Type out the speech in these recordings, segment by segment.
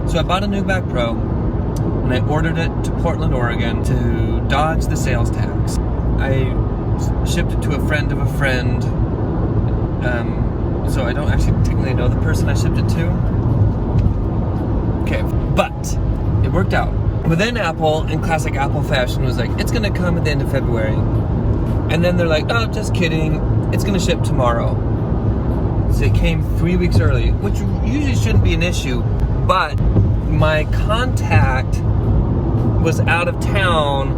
So I bought a new Mac Pro, and I ordered it to Portland, Oregon to dodge the sales tax. I shipped it to a friend of a friend, so I don't actually technically know the person I shipped it to. Okay, but it worked out. But then Apple, in classic Apple fashion, was like, it's gonna come at the end of February. And then they're like, oh, just kidding, it's gonna ship tomorrow. So it came 3 weeks early, which usually shouldn't be an issue, but my contact was out of town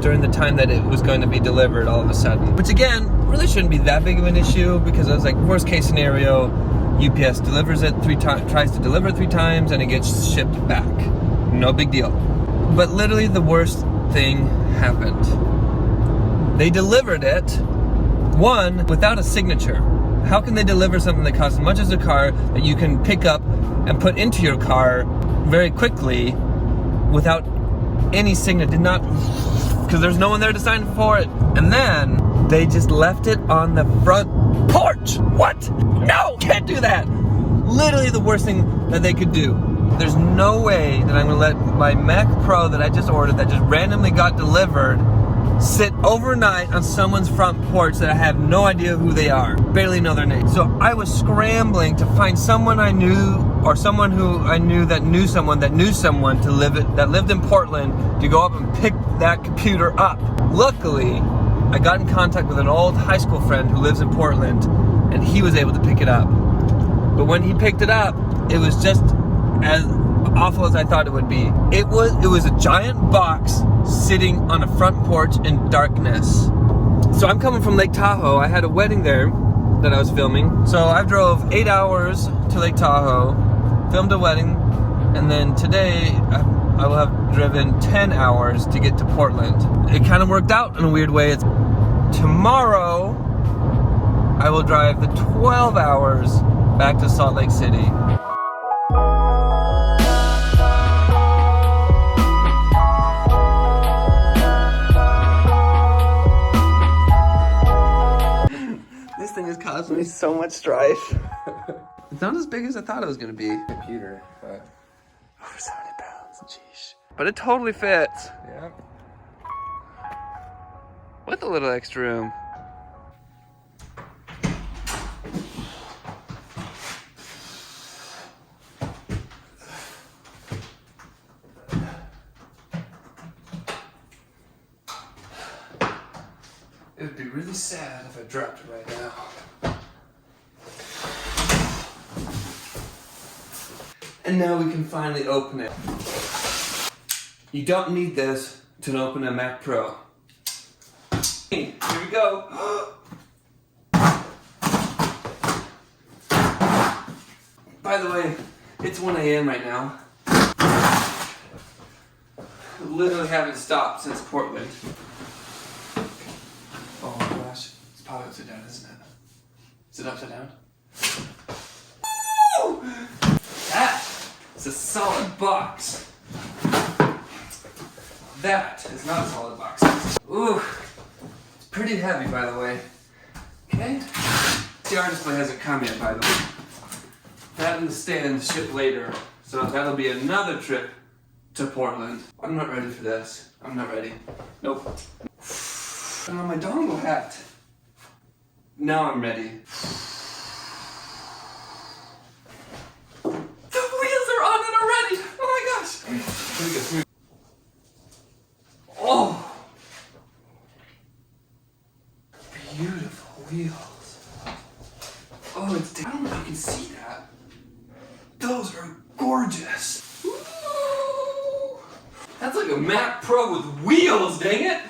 during the time that it was going to be delivered all of a sudden. Which again, really shouldn't be that big of an issue, because it was like worst case scenario, UPS delivers it tries to deliver it 3 times and it gets shipped back. No big deal. But literally the worst thing happened. They delivered it, one, without a signature. How can they deliver something that costs as much as a car that you can pick up and put into your car very quickly without any signature? Did not, because there's no one there to sign for it. And then they just left it on the front porch. What? No, can't do that. Literally the worst thing that they could do. There's no way that I'm gonna let my Mac Pro that I just ordered, that just randomly got delivered, sit overnight on someone's front porch that I have no idea who they are, barely know their name. So I was scrambling to find someone I knew, or someone who I knew that knew someone that knew someone that lived in Portland, to go up and pick that computer up. Luckily, I got in contact with an old high school friend who lives in Portland, and he was able to pick it up. But when he picked it up, it was just as awful as I thought it would be. It was a giant box sitting on a front porch in darkness. So I'm coming from Lake Tahoe. I had a wedding there that I was filming. So I drove 8 hours to Lake Tahoe, filmed a wedding, and then today I will have driven 10 hours to get to Portland. It kind of worked out in a weird way. Tomorrow I will drive the 12 hours back to Salt Lake City. This thing has caused me so much strife. It's not as big as I thought it was gonna be. Computer, but over 70 pounds, jeez. But it totally fits. yeah. With a little extra room. It would be really sad if I dropped it right now. And now we can finally open it. You don't need this to open a Mac Pro. Here we go. By the way, it's 1 a.m. right now. Literally haven't stopped since Portland. Oh my gosh, it's probably upside down, isn't it? Is it upside down? Woo! That is a solid box. That is not a solid box. Ooh, it's pretty heavy, by the way. Okay. CR display hasn't come yet, by the way. That and the stand ship later, so that'll be another trip to Portland. I'm not ready for this. I'm not ready. Nope. And on my dongle hat. Now I'm ready. The wheels are on it already! Oh my gosh! Here we go, here we go. Oh! Beautiful wheels. Oh, it's down. I don't know if you can see that. Those are gorgeous. Ooh. That's like a Mac Pro with wheels, dang it!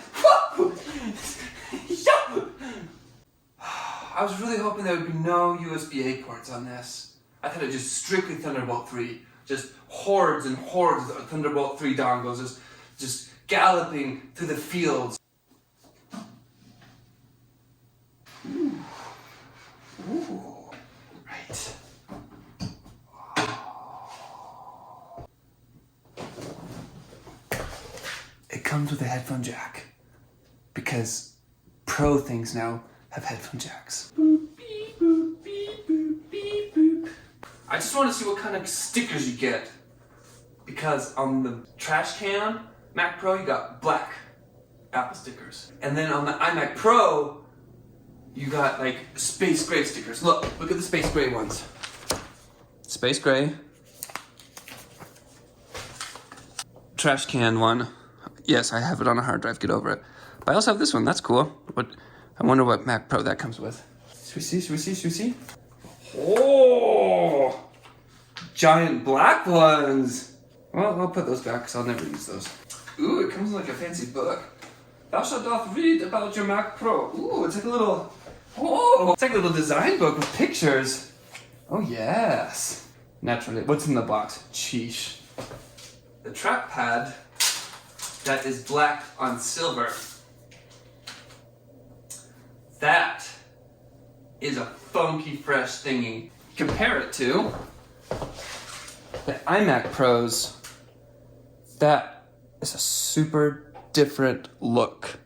I was really hoping there would be no USB-A ports on this. I thought it just strictly Thunderbolt 3. Just hordes and hordes of Thunderbolt 3 dongles just galloping through the fields. Ooh. Ooh. Right. It comes with a headphone jack. Because Pro things now have headphone jacks. Boop, beep, boop, beep, boop, beep, boop. I just want to see what kind of stickers you get because on the trash can Mac Pro, you got black Apple stickers. And then on the iMac Pro, you got like space gray stickers. Look at the space gray ones. Space gray. Trash can one. Yes, I have it on a hard drive, get over it. But I also have this one, that's cool. I wonder what Mac Pro that comes with. Should we see? Oh! Giant black ones. Well, I'll put those back because I'll never use those. Ooh, it comes in like a fancy book. Thou shalt doth read about your Mac Pro. Ooh, it's like a little, it's like a little design book with pictures. Oh yes. Naturally, what's in the box? Sheesh. The trackpad that is black on silver. That is a funky fresh thingy. Compare it to the iMac Pros. That is a super different look.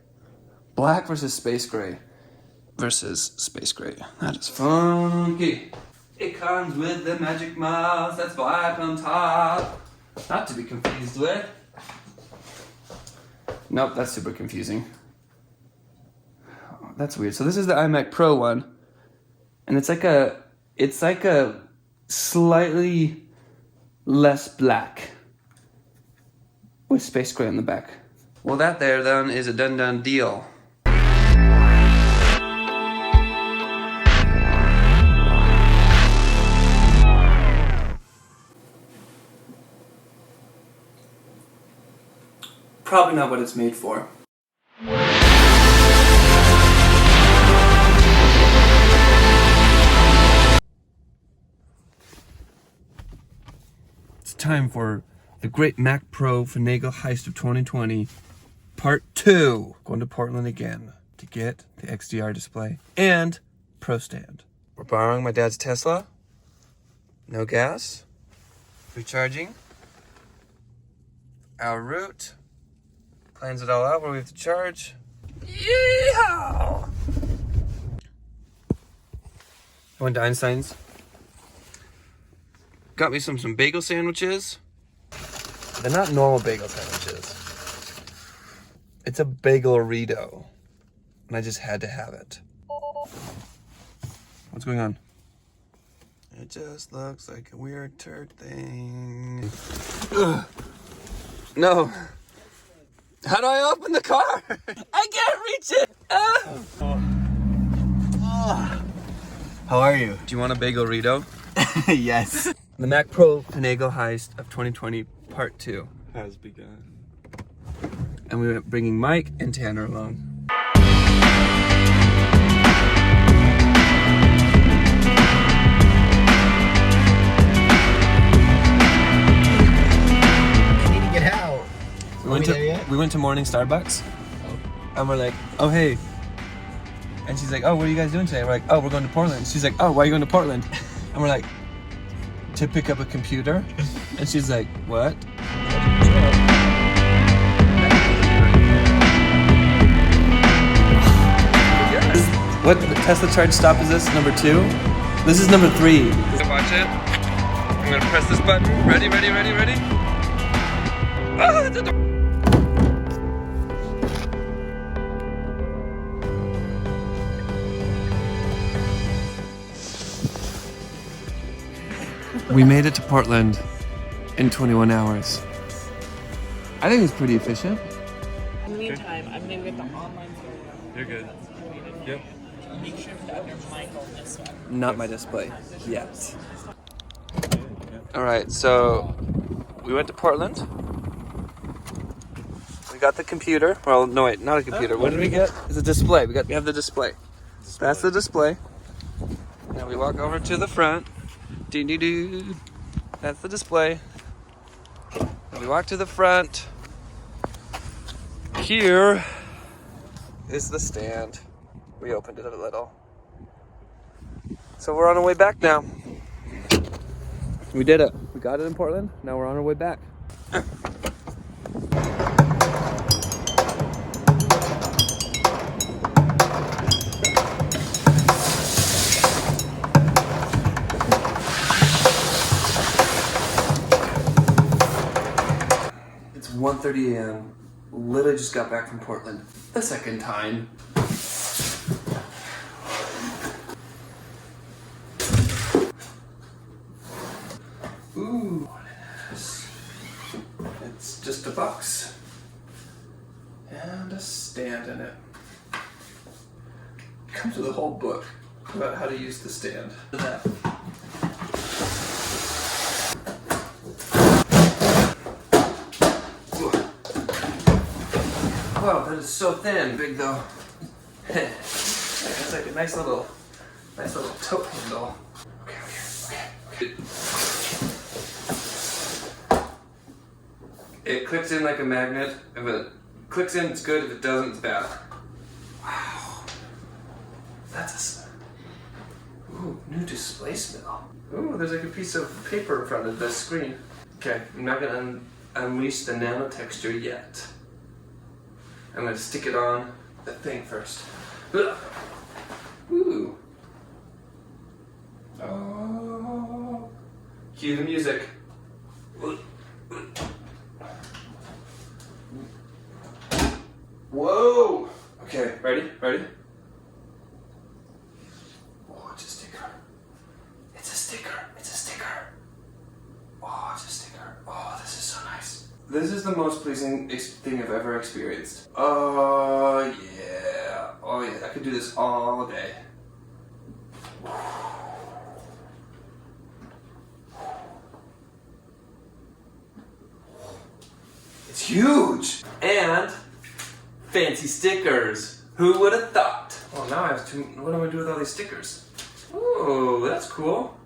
Black versus space gray versus space gray. That is funky. It comes with the magic mouse that's black on top. Not to be confused with. Nope, that's super confusing. Oh, that's weird. So this is the iMac Pro one. And it's like a slightly less black with space gray on the back. Well, that there then is a done deal. Probably not what it's made for. It's time for the Great Mac Pro Finagle-Heist of 2020, Part 2. Going to Portland again to get the XDR display and Pro Stand. We're borrowing my dad's Tesla. No gas. Free charging. Our route. Plans it all out where we have to charge. Yeehaw! I went to Einstein's. Got me some bagel sandwiches. They're not normal bagel sandwiches. It's a bagel-rito. And I just had to have it. What's going on? It just looks like a weird turd thing. Ugh. No. How do I open the car? I can't reach it. How are you? Do you want a bagel-rito? Yes. The Mac Pro Finagle-Heist of 2020 Part 2 Has begun. And we were bringing Mike and Tanner along. I need to get out. We went to morning Starbucks. And we're like, oh hey. And she's like, oh, what are you guys doing today? We're like, oh, we're going to Portland. She's like, oh, why are you going to Portland? And we're like, to pick up a computer. And she's like, what? What Tesla charge stop is this? Number 2? This is number 3. Watch it. I'm gonna press this button. Ready? Ah, it's a door. We made it to Portland in 21 hours. I think it's pretty efficient. In the meantime, I'm going to get the online photo. You're good. Yep. Make sure to have your mic on this one. Not my display yet. All right, so we went to Portland. We got the computer. Well, no wait, not a computer. What did we get? It's a display. We have the display. That's the display. Now we walk over to the front. Doo-doo-doo. That's the display. Now we walk to the front. Here is the stand. We opened it a little. So we're on our way back now. We did it. We got it in Portland. Now we're on our way back. 1:30 a.m. Literally just got back from Portland. The second time. Ooh, what it is. It's just a box. And a stand in it. It comes with a whole book about how to use the stand. Wow, that is so thin, big though. It's like a nice little tote handle. Okay. It clicks in like a magnet. If it clicks in, it's good. If it doesn't, it's bad. Wow. That's a... Ooh, new display smell. Ooh, there's like a piece of paper in front of the screen. Okay, I'm not gonna unleash the nano texture yet. I'm gonna stick it on the thing first. Ooh. Oh. Cue the music. Whoa! Okay, ready? Oh, it's a sticker. It's a sticker. Oh, it's a sticker. Oh, this is so nice. This is the most pleasing thing I've ever experienced. Oh, yeah. Oh, yeah. I could do this all day. It's huge! And fancy stickers. Who would have thought? Oh, now I have to. What am I gonna do with all these stickers? Oh, that's cool.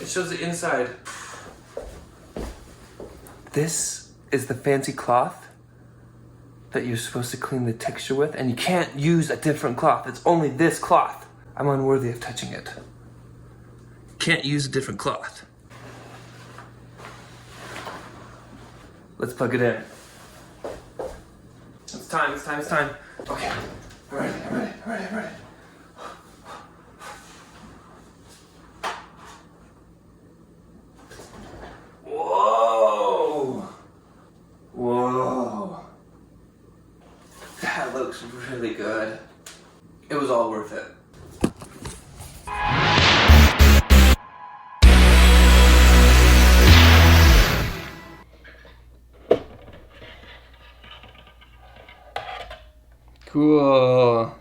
It shows the inside. This is the fancy cloth that you're supposed to clean the texture with, and you can't use a different cloth. It's only this cloth. I'm unworthy of touching it. Can't use a different cloth. Let's plug it in. It's time. Okay, I'm ready. Whoa. That looks really good. It was all worth it. Cool.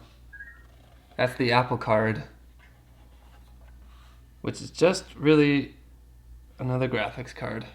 That's the Apple Card, which is just really another graphics card.